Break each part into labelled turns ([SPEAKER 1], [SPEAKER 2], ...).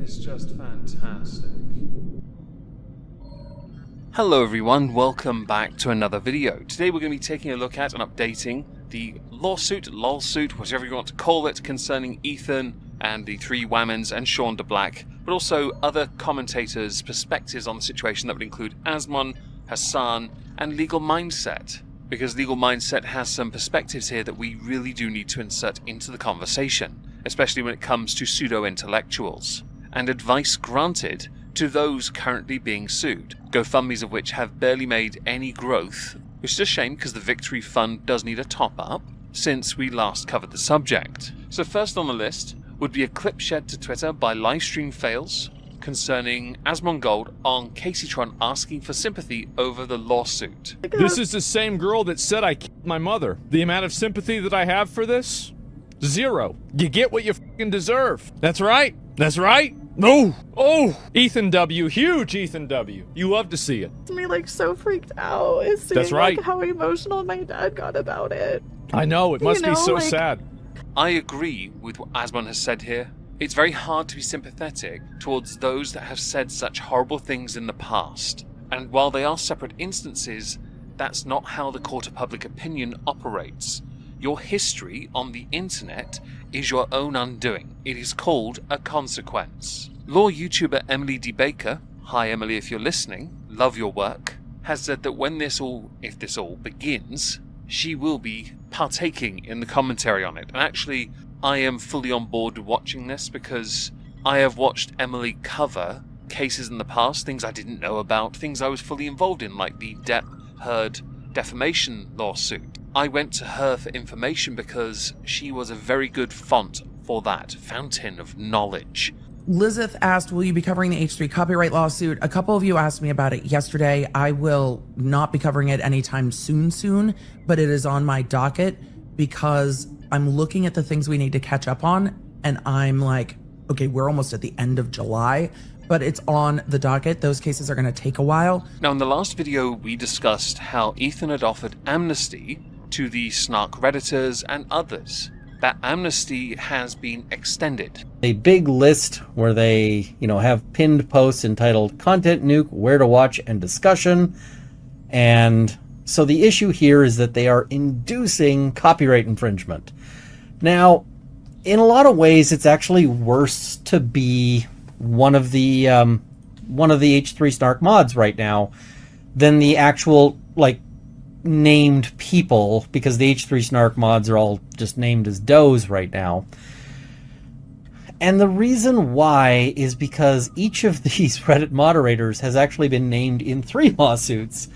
[SPEAKER 1] is just fantastic.
[SPEAKER 2] Hello everyone, welcome back to another video. Today we're going to be taking a look at and updating the lawsuit, lolsuit, whatever you want to call it, concerning Ethan and the three Whammons and Sean DeBlack, but also other commentators' perspectives on the situation that would include Asmon, Hasan, and Legal Mindset. Because Legal Mindset has some perspectives here that we really do need to insert into the conversation, especially when it comes to pseudo-intellectuals, and advice granted to those currently being sued, GoFundMes of which have barely made any growth, which is a shame because the Victory Fund does need a top-up since we last covered the subject. So first on the list would be a clip shared to Twitter by Livestream Fails concerning Asmongold on Caseytron asking for sympathy over the lawsuit.
[SPEAKER 3] This is the same girl that said I killed my mother. The amount of sympathy that I have for this? Zero. You get what you fucking deserve. That's right. That's right. Oh, Ethan W, huge Ethan W. You love to see it.
[SPEAKER 4] Me like so freaked out.
[SPEAKER 3] That's right.
[SPEAKER 4] Like how emotional my dad got about it.
[SPEAKER 3] I know, it must be so
[SPEAKER 4] like,
[SPEAKER 3] sad.
[SPEAKER 2] I agree with what Asmon has said here. It's very hard to be sympathetic towards those that have said such horrible things in the past. And while they are separate instances, that's not how the court of public opinion operates. Your history on the internet is your own undoing. It is called a consequence. Law YouTuber Emily D. Baker, hi Emily if you're listening, love your work, has said that when if this all begins, she will be partaking in the commentary on it. And actually, I am fully on board with watching this because I have watched Emily cover cases in the past, things I didn't know about, things I was fully involved in, like the Depp Heard defamation lawsuit. I went to her for information because she was a very good font for that fountain of knowledge.
[SPEAKER 5] Lizeth asked, will you be covering the H3 copyright lawsuit? A couple of you asked me about it yesterday. I will not be covering it anytime soon, but it is on my docket because I'm looking at the things we need to catch up on, and I'm like, okay, we're almost at the end of July, but it's on the docket. Those cases are going to take a while.
[SPEAKER 2] Now, in the last video, we discussed how Ethan had offered amnesty to the Snark redditors and others. That amnesty has been extended.
[SPEAKER 6] A big list where they, have pinned posts entitled Content Nuke, Where to Watch, and Discussion. And so the issue here is that they are inducing copyright infringement. Now, in a lot of ways, it's actually worse to be one of the H3 Snark mods right now than the actual, named people, because the H3 Snark mods are all just named as does right now. And the reason why is because each of these Reddit moderators has actually been named in 3 lawsuits,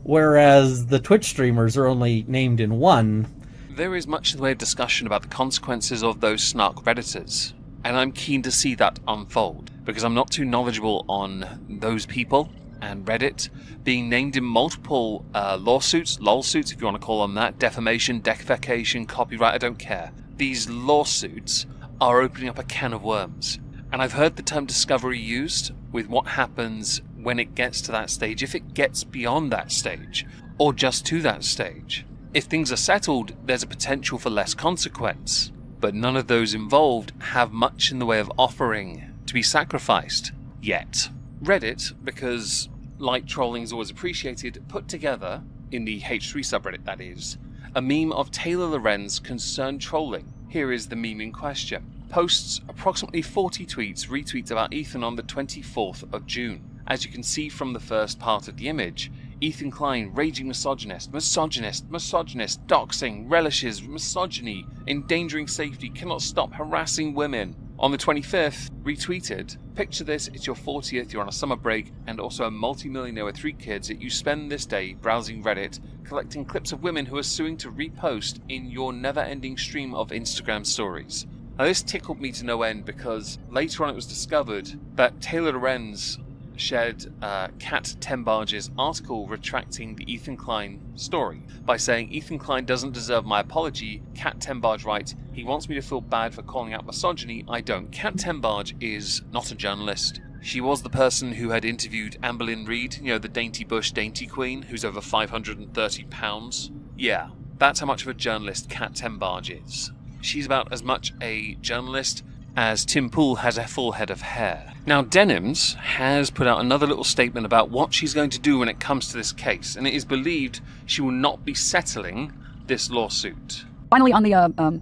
[SPEAKER 6] whereas the Twitch streamers are only named in 1.
[SPEAKER 2] There is much in the way of discussion about the consequences of those Snark redditors, and I'm keen to see that unfold, because I'm not too knowledgeable on those people and Reddit being named in multiple lawsuits, lolsuits if you want to call them that, defamation, defecation, copyright, I don't care. These lawsuits are opening up a can of worms. And I've heard the term discovery used with what happens when it gets to that stage, if it gets beyond that stage, or just to that stage. If things are settled, there's a potential for less consequence, but none of those involved have much in the way of offering to be sacrificed yet. Reddit, because light trolling is always appreciated, put together, in the H3 subreddit that is, a meme of Taylor Lorenz concerned trolling. Here is the meme in question. Posts approximately 40 tweets, retweets about Ethan on the 24th of June. As you can see from the first part of the image, Ethan Klein, raging misogynist, doxing, relishes misogyny, endangering safety, cannot stop harassing women. On the 25th, retweeted, picture this, it's your 40th, you're on a summer break, and also a multi-millionaire with 3 kids, yet you spend this day browsing Reddit, collecting clips of women who are suing to repost in your never-ending stream of Instagram stories. Now this tickled me to no end because later on it was discovered that Taylor Lorenz shared Kat Tembarge's article retracting the Ethan Klein story by saying, Ethan Klein doesn't deserve my apology. Kat Tembarge writes, he wants me to feel bad for calling out misogyny. I don't. Kat Tembarge is not a journalist. She was the person who had interviewed Amberlynn Reid, the Dainty Bush Dainty Queen, who's over 530 pounds. Yeah, that's how much of a journalist Kat Tembarge is. She's about as much a journalist as Tim Pool has a full head of hair. Now, Denims has put out another little statement about what she's going to do when it comes to this case, and it is believed she will not be settling this lawsuit.
[SPEAKER 7] Finally, on the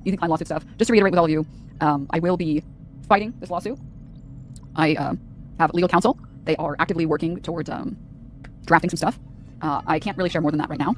[SPEAKER 7] Ethan Klein lawsuit stuff, just to reiterate with all of you, I will be fighting this lawsuit. I have legal counsel. They are actively working towards drafting some stuff. I can't really share more than that right now.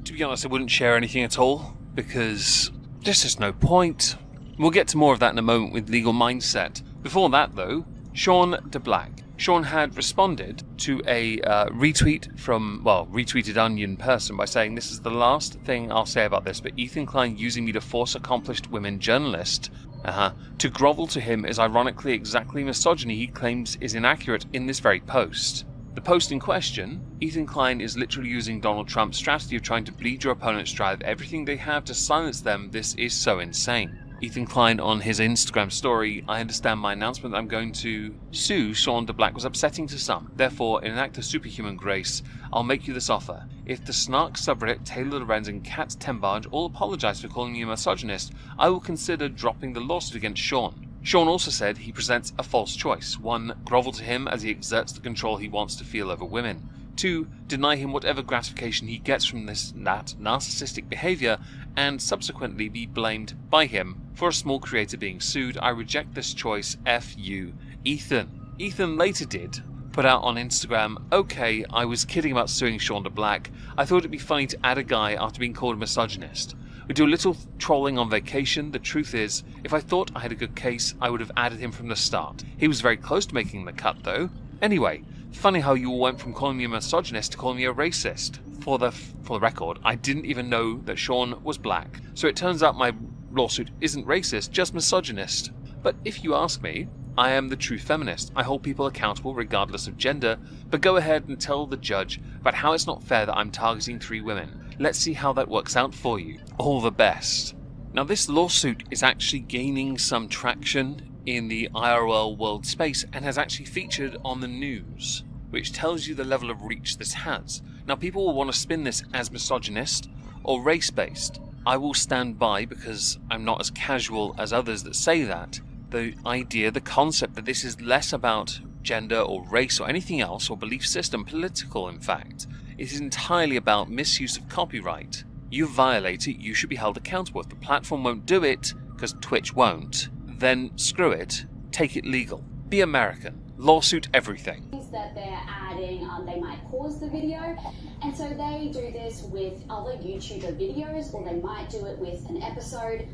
[SPEAKER 2] To be honest, I wouldn't share anything at all, because there's just no point. We'll get to more of that in a moment with Legal Mindset. Before that, though, Sean DeBlack. Sean had responded to a retweet from, retweeted Onion person by saying, "This is the last thing I'll say about this, but Ethan Klein using me to force accomplished women journalist to grovel to him is ironically exactly misogyny he claims is inaccurate in this very post." The post in question, Ethan Klein is literally using Donald Trump's strategy of trying to bleed your opponents, drive everything they have to silence them. This is so insane. Ethan Klein on his Instagram story, "I understand my announcement that I'm going to sue Sean DeBlack was upsetting to some. Therefore, in an act of superhuman grace, I'll make you this offer. If the Snark subreddit, Taylor Lorenz and Kat Tembarge all apologize for calling me a misogynist, I will consider dropping the lawsuit against Sean." Sean also said he presents a false choice. 1. Grovel to him as he exerts the control he wants to feel over women. 2. Deny him whatever gratification he gets from that narcissistic behavior, and subsequently be blamed by him for a small creator being sued. I reject this choice. F you, Ethan. Ethan later did put out on Instagram, "Okay, I was kidding about suing Sean DeBlack. I thought it'd be funny to add a guy after being called a misogynist. We do a little trolling on vacation. The truth is, if I thought I had a good case, I would have added him from the start. He was very close to making the cut, though. Anyway, funny how you all went from calling me a misogynist to calling me a racist. For the record, I didn't even know that Sean was black. So it turns out my lawsuit isn't racist, just misogynist. But if you ask me, I am the true feminist. I hold people accountable regardless of gender, but go ahead and tell the judge about how it's not fair that I'm targeting 3 women. Let's see how that works out for you. All the best." Now, this lawsuit is actually gaining some traction in the IRL world space and has actually featured on the news, which tells you the level of reach this has. Now, people will want to spin this as misogynist or race-based. I will stand by, because I'm not as casual as others that say that, the idea, the concept that this is less about gender or race or anything else, or belief system, political in fact. It is entirely about misuse of copyright. You violate it, you should be held accountable. If the platform won't do it, because Twitch won't, then screw it, take it legal. Be American. Lawsuit everything.
[SPEAKER 8] That they're adding, they might pause the video, and so they do this with other YouTuber videos, or they might do it with an episode.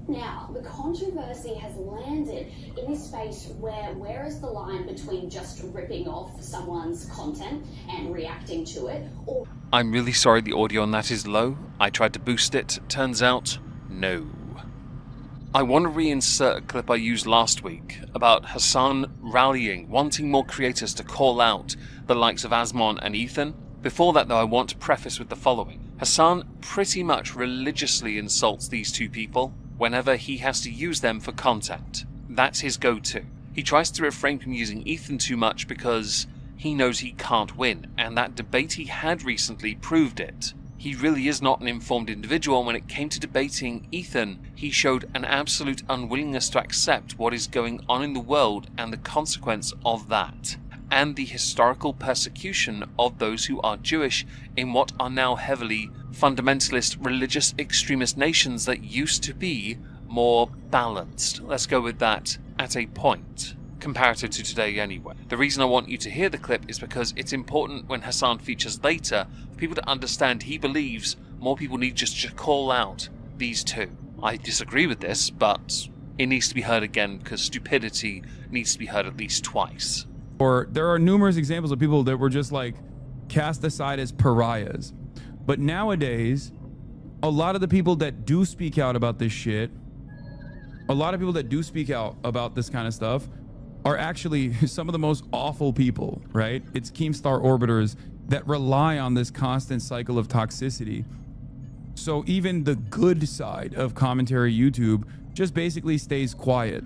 [SPEAKER 8] Now, the controversy has landed in this space where is the line between just ripping off someone's content and reacting to it, or...
[SPEAKER 2] I'm really sorry the audio on that is low. I tried to boost it. Turns out, no. I want to reinsert a clip I used last week about Hasan rallying, wanting more creators to call out the likes of Asmon and Ethan. Before that, though, I want to preface with the following. Hasan pretty much religiously insults these 2 people whenever he has to use them for content. That's his go-to. He tries to refrain from using Ethan too much because he knows he can't win, and that debate he had recently proved it. He really is not an informed individual, and when it came to debating Ethan, he showed an absolute unwillingness to accept what is going on in the world and the consequence of that, and the historical persecution of those who are Jewish in what are now heavily fundamentalist religious extremist nations that used to be more balanced. Let's go with that at a point. Comparative to today anyway. The reason I want you to hear the clip is because it's important when Hasan features later for people to understand he believes more people need just to call out these 2. I disagree with this, but it needs to be heard again because stupidity needs to be heard at least twice.
[SPEAKER 9] Or there are numerous examples of people that were just like cast aside as pariahs. But nowadays, a lot of the people that do speak out about this shit, a lot of people that do speak out about this kind of stuff are actually some of the most awful people, right? It's Keemstar orbiters that rely on this constant cycle of toxicity. So even the good side of commentary YouTube just basically stays quiet.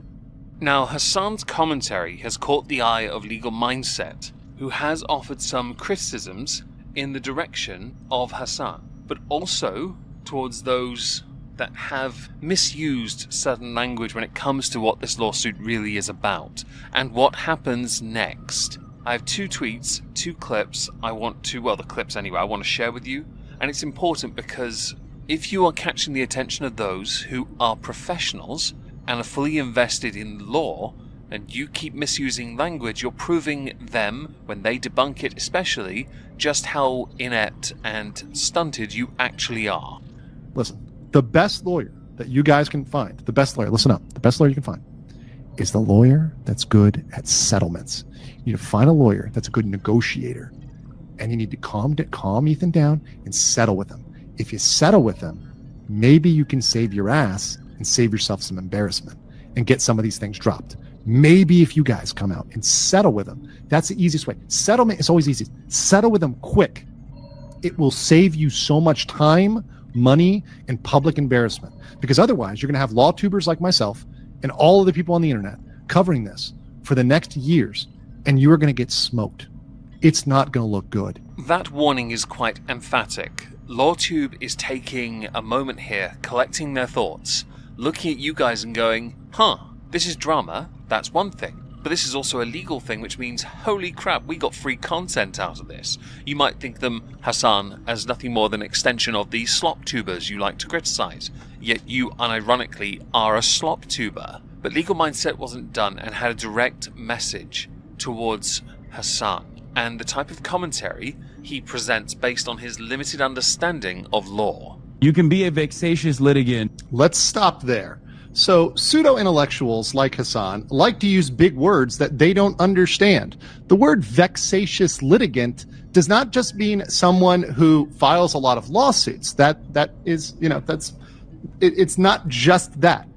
[SPEAKER 2] Now, Hasan's commentary has caught the eye of Legal Mindset, who has offered some criticisms in the direction of Hasan, but also towards those that have misused certain language when it comes to what this lawsuit really is about, and what happens next. I have 2 tweets, 2 clips the clips anyway, I want to share with you, and it's important because if you are catching the attention of those who are professionals and are fully invested in law, and you keep misusing language, you're proving them, when they debunk it especially, just how inept and stunted you actually are.
[SPEAKER 10] Listen, the best lawyer that you guys can find, the best lawyer you can find, is the lawyer that's good at settlements. You need to find a lawyer that's a good negotiator, and you need to calm Ethan down and settle with him. If you settle with him, maybe you can save your ass and save yourself some embarrassment and get some of these things dropped. Maybe if you guys come out and settle with them, that's the easiest way. Settlement is always easy. Settle with them quick. It will save you so much time, money, and public embarrassment. Because otherwise, you're going to have law tubers like myself and all of the people on the internet covering this for the next years, and you are going to get smoked. It's not going to look good.
[SPEAKER 2] That warning is quite emphatic. LawTube is taking a moment here, collecting their thoughts, looking at you guys and going, this is drama, that's one thing. But this is also a legal thing, which means, holy crap, we got free content out of this. You might think them, Hasan, as nothing more than an extension of these slop tubers you like to criticize. Yet you, unironically, are a slop tuber. But Legal Mindset wasn't done and had a direct message towards Hasan and the type of commentary he presents based on his limited understanding of law.
[SPEAKER 9] You can be a vexatious litigant.
[SPEAKER 10] Let's stop there. So pseudo-intellectuals like Hasan like to use big words that they don't understand. The word vexatious litigant does not just mean someone who files a lot of lawsuits. That is, it's not just that.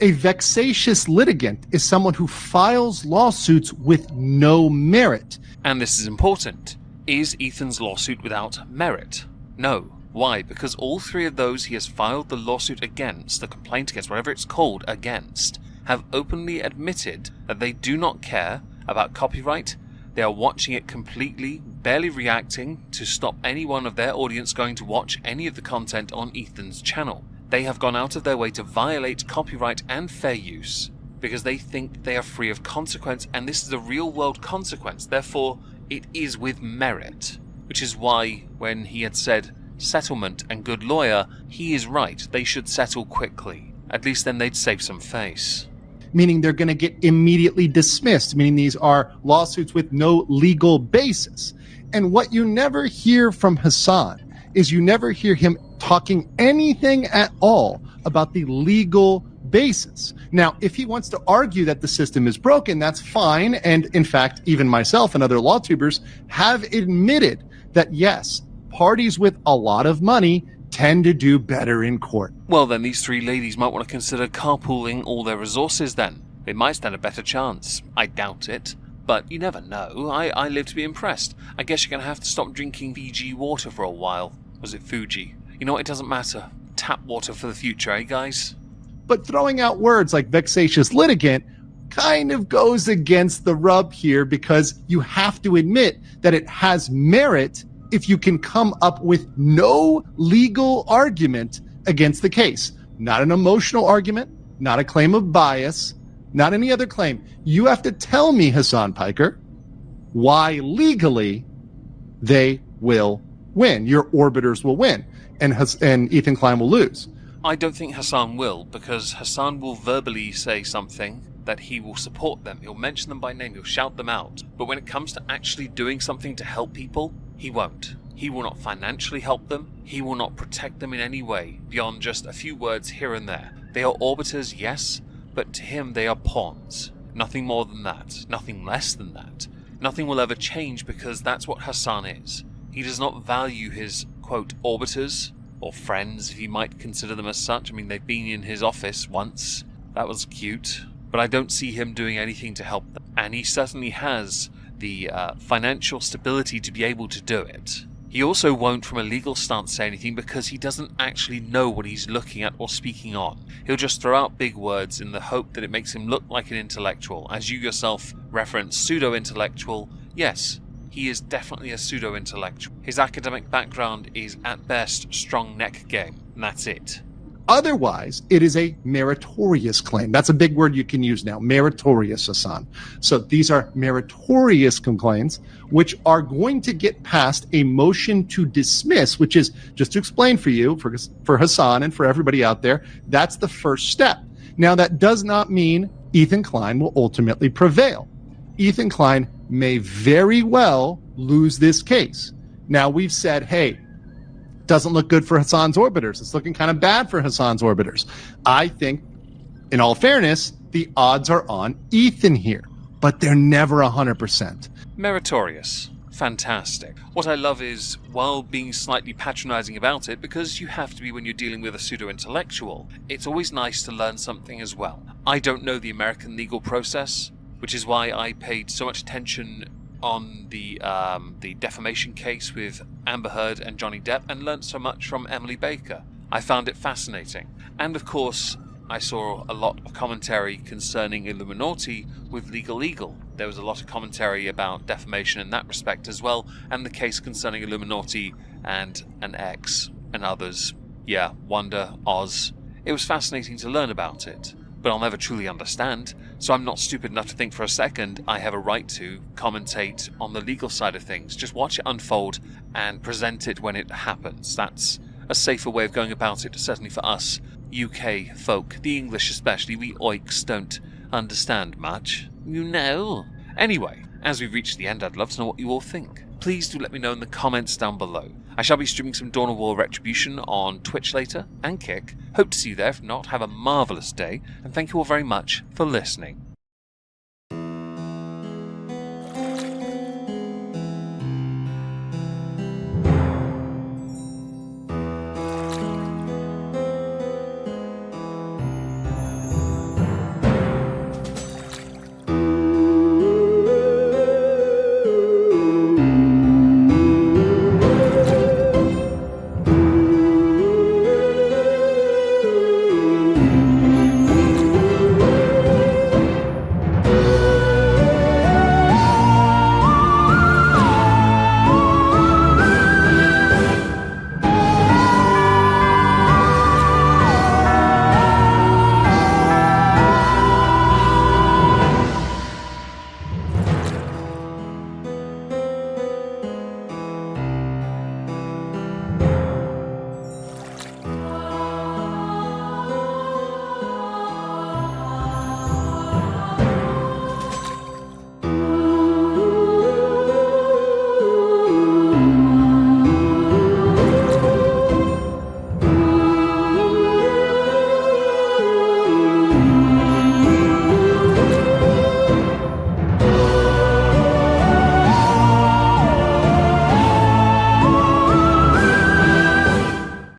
[SPEAKER 10] A vexatious litigant is someone who files lawsuits with no merit.
[SPEAKER 2] And this is important. Is Ethan's lawsuit without merit? No. Why? Because all 3 of those he has filed the lawsuit against, the complaint against, whatever it's called, against, have openly admitted that they do not care about copyright. They are watching it completely, barely reacting to stop anyone of their audience going to watch any of the content on Ethan's channel. They have gone out of their way to violate copyright and fair use because they think they are free of consequence, and this is a real-world consequence. Therefore, it is with merit, which is why when he had said settlement and good lawyer, he is right. They should settle quickly. At least then they'd save some face.
[SPEAKER 10] Meaning they're going to get immediately dismissed, meaning these are lawsuits with no legal basis. And what you never hear from Hasan is you never hear him talking anything at all about the legal basis. Now, if he wants to argue that the system is broken, that's fine. And in fact, even myself and other law tubers have admitted that yes, parties with a lot of money tend to do better in court.
[SPEAKER 2] Well, then these 3 ladies might want to consider carpooling all their resources then. They might stand a better chance. I doubt it. But you never know. I live to be impressed. I guess you're going to have to stop drinking Fiji water for a while. Was it Fuji? You know what? It doesn't matter. Tap water for the future, eh, guys?
[SPEAKER 10] But throwing out words like vexatious litigant kind of goes against the rub here, because you have to admit that it has merit if you can come up with no legal argument against the case. Not an emotional argument, not a claim of bias, not any other claim. You have to tell me, Hasan Piker, why legally they will win. Your orbiters will win, and Ethan Klein will lose.
[SPEAKER 2] I don't think Hasan will, because Hasan will verbally say something that he will support them. He'll mention them by name, he'll shout them out. But when it comes to actually doing something to help people, he won't. He will not financially help them. He will not protect them in any way, beyond just a few words here and there. They are orbiters, yes, but to him they are pawns. Nothing more than that. Nothing less than that. Nothing will ever change, because that's what Hasan is. He does not value his, quote, orbiters, or friends, if you might consider them as such. I mean, they've been in his office once. That was cute. But I don't see him doing anything to help them. And he certainly has the financial stability to be able to do it. He also won't, from a legal stance, say anything, because he doesn't actually know what he's looking at or speaking on. He'll just throw out big words in the hope that it makes him look like an intellectual. As you yourself referenced, pseudo-intellectual. Yes, he is definitely a pseudo-intellectual. His academic background is, at best, strong neck game, and that's it.
[SPEAKER 10] Otherwise, it is a meritorious claim. That's a big word you can use now, meritorious, Hasan. So these are meritorious complaints, which are going to get past a motion to dismiss, which is, just to explain for you, for Hasan and for everybody out there, that's the first step. Now, that does not mean Ethan Klein will ultimately prevail. Ethan Klein may very well lose this case. Now, we've said, hey, doesn't look good for Hasan's orbiters. It's looking kind of bad for Hasan's orbiters. I think, in all fairness, the odds are on Ethan here, but they're never 100%.
[SPEAKER 2] Meritorious. Fantastic. What I love is, while being slightly patronizing about it, because you have to be when you're dealing with a pseudo-intellectual, it's always nice to learn something as well. I don't know the American legal process, which is why I paid so much attention on the defamation case with Amber Heard and Johnny Depp, and learnt so much from Emily Baker. I found it fascinating. And of course, I saw a lot of commentary concerning Illuminati with Legal Eagle. There was a lot of commentary about defamation in that respect as well, and the case concerning Illuminati and an X and others. Yeah, Wonder, Oz. It was fascinating to learn about it. But I'll never truly understand, so I'm not stupid enough to think for a second I have a right to commentate on the legal side of things. Just watch it unfold and present it when it happens. That's a safer way of going about it, certainly for us UK folk. The English especially, we oiks don't understand much, you know. Anyway, as we've reached the end, I'd love to know what you all think. Please do let me know in the comments down below. I shall be streaming some Dawn of War Retribution on Twitch later, and Kick. Hope to see you there. If not, have a marvellous day, and thank you all very much for listening.